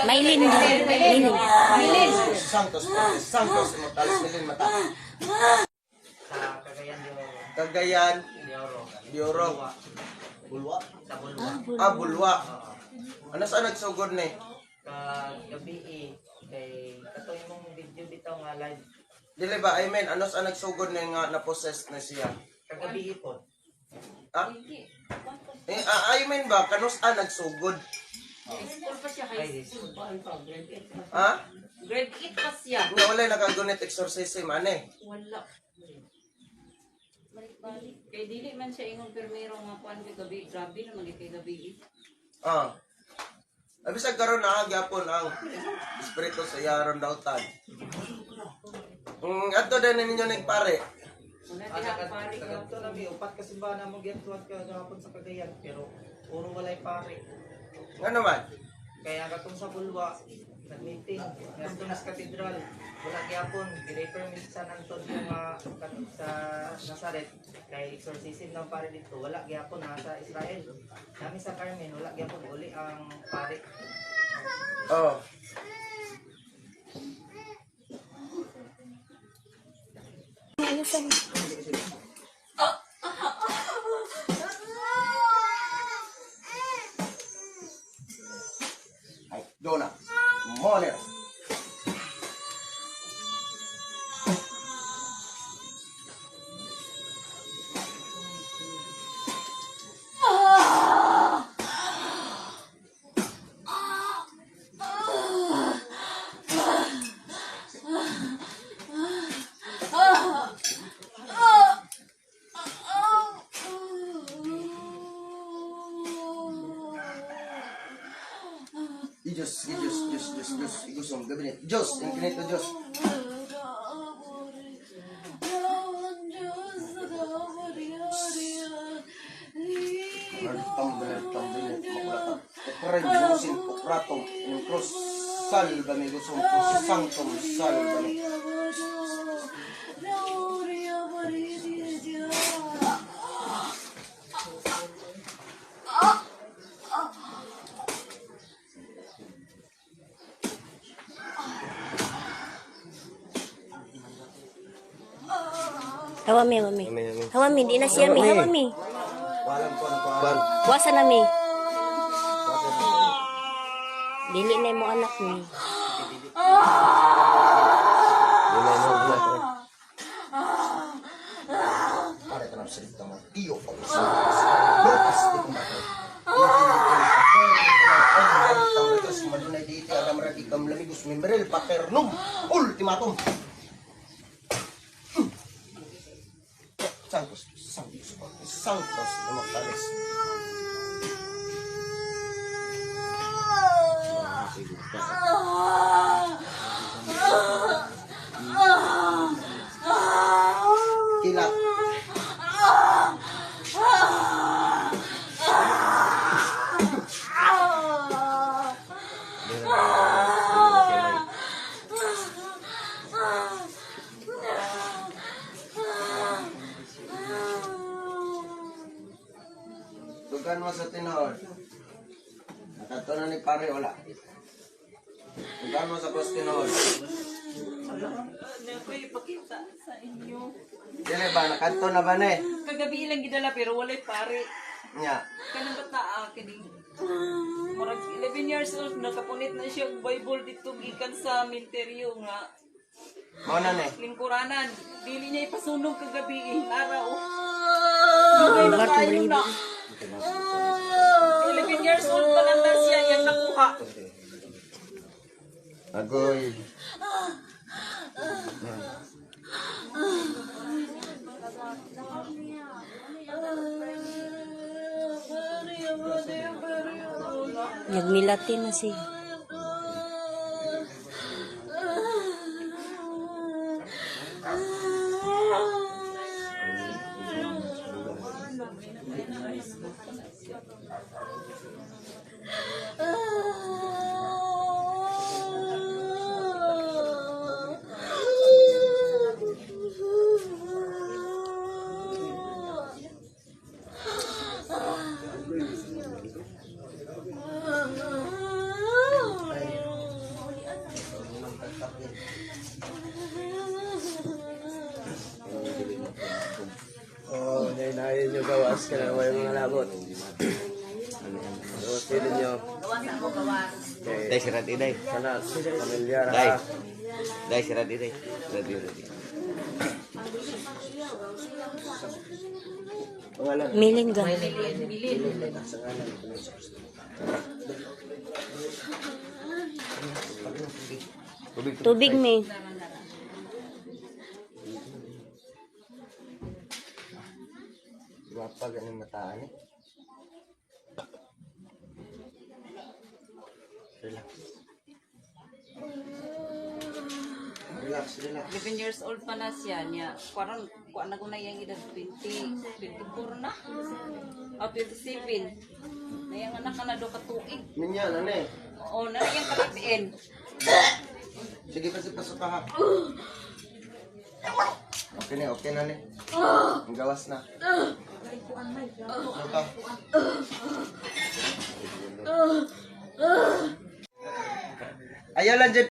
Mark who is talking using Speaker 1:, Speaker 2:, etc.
Speaker 1: Maylin.
Speaker 2: Mata.
Speaker 1: Maylin.
Speaker 2: Santos, Mortales, Milin, mata.
Speaker 3: Sa
Speaker 2: Cagayan, Dioro. Bulwa? Bulwa. Ano saan nagsugod ni?
Speaker 3: Kagabi kay katoy mong video bitaw nga live.
Speaker 2: Dili ba, I mean, ano saan nagsugod ni nga na-possess na siya?
Speaker 3: Kagabi po.
Speaker 2: Ha? I mean ba, kanus nagsugod?
Speaker 4: School pa siya, high school.
Speaker 2: Ha?
Speaker 4: Grade 8 pa siya.
Speaker 2: Nga wala nakagunit exorcism, ane?
Speaker 4: Wala. Balik-balik. Kaya dili man siya ingong permero nga kuan kay gabi. Grabe naman kay gabi.
Speaker 2: Abisag karon na gyapon ang espiritu sa yaron dautan. Adto din ninyo nagpare.
Speaker 4: Wala din ako pari ka.
Speaker 3: Ito na mi upat kasi ba na mo gyapon ka gahapon sa Cagayan pero puro walay pare.
Speaker 2: Nga naman.
Speaker 3: Kaya katong sa Bulwa nag-meeting ngadto sa katedral wala gyapon gi-permit sa Antonio nga sa Nazaret kay exorcism ng pare dito wala gyapon sa Israel. Kami sa Carmen wala gyapon uli ang pare.
Speaker 2: Oh. Ay, dona. Moner. Diyos, igusong gabinet. Diyos, infinito Diyos. Tambinet, makulata. Kukurin, musin, kukratong, inyong krus, salbami, gusong, sanctum, salbami.
Speaker 1: Hawami. Hawami, di na siya mi. Hawami.
Speaker 2: Walang ko na.
Speaker 1: Wasa na mi. Dili na mo anak mi.
Speaker 2: Para ka na salita mo. Iyo pa ko sa Lucas, di ko matay. Tambatas madunay dito, adam radikam lamigos membrel paternum ultimatum. Santos, Mortales. Kilat. Tugan mo sa tinod. Nakato na ni pare, wala. Tugan mo sa cross tinod.
Speaker 4: Ano ko ipakita sa inyo.
Speaker 2: Dili ba, nakato na ba ne?
Speaker 4: Kagabi ilang gidala pero walay pare.
Speaker 2: Nya.
Speaker 4: Kanang bata kining murag 11 years old nakapunit na siya og Bible dito gikan sa minteryo nga
Speaker 2: Mao na ne.
Speaker 4: lingkuranan. Dili niya ipasunog kagabi araw. Dugay na kayo na. 11 years old pa lang na siya yung nakuha.
Speaker 2: Agoy.
Speaker 1: Nagmilatin na siya.
Speaker 2: Oh, nainayin nyo gawas ka na may mga labot. So, sila nyo.
Speaker 5: Day, sirat iday.
Speaker 2: Sana, pamilyar
Speaker 5: Day.
Speaker 2: ha.
Speaker 5: Day, sirat iday. Ready.
Speaker 2: Pangalan.
Speaker 1: Milinga.
Speaker 2: Sa ngalan.
Speaker 1: Tubig, mi.
Speaker 2: Wapa ganun mataan eh. Relax. Relax.
Speaker 4: 11 years old pa na siya niya. Parang kuha na ko na yung edad 24 na. O 27. Na yung anak ka na do katuig.
Speaker 2: Minyan, ano eh.
Speaker 4: Oo, na yung kalipiin.
Speaker 2: Sige kasi pasok ka ha. Okay na ni. Ang gawas na. Ano ka? Ayaw lang dyan.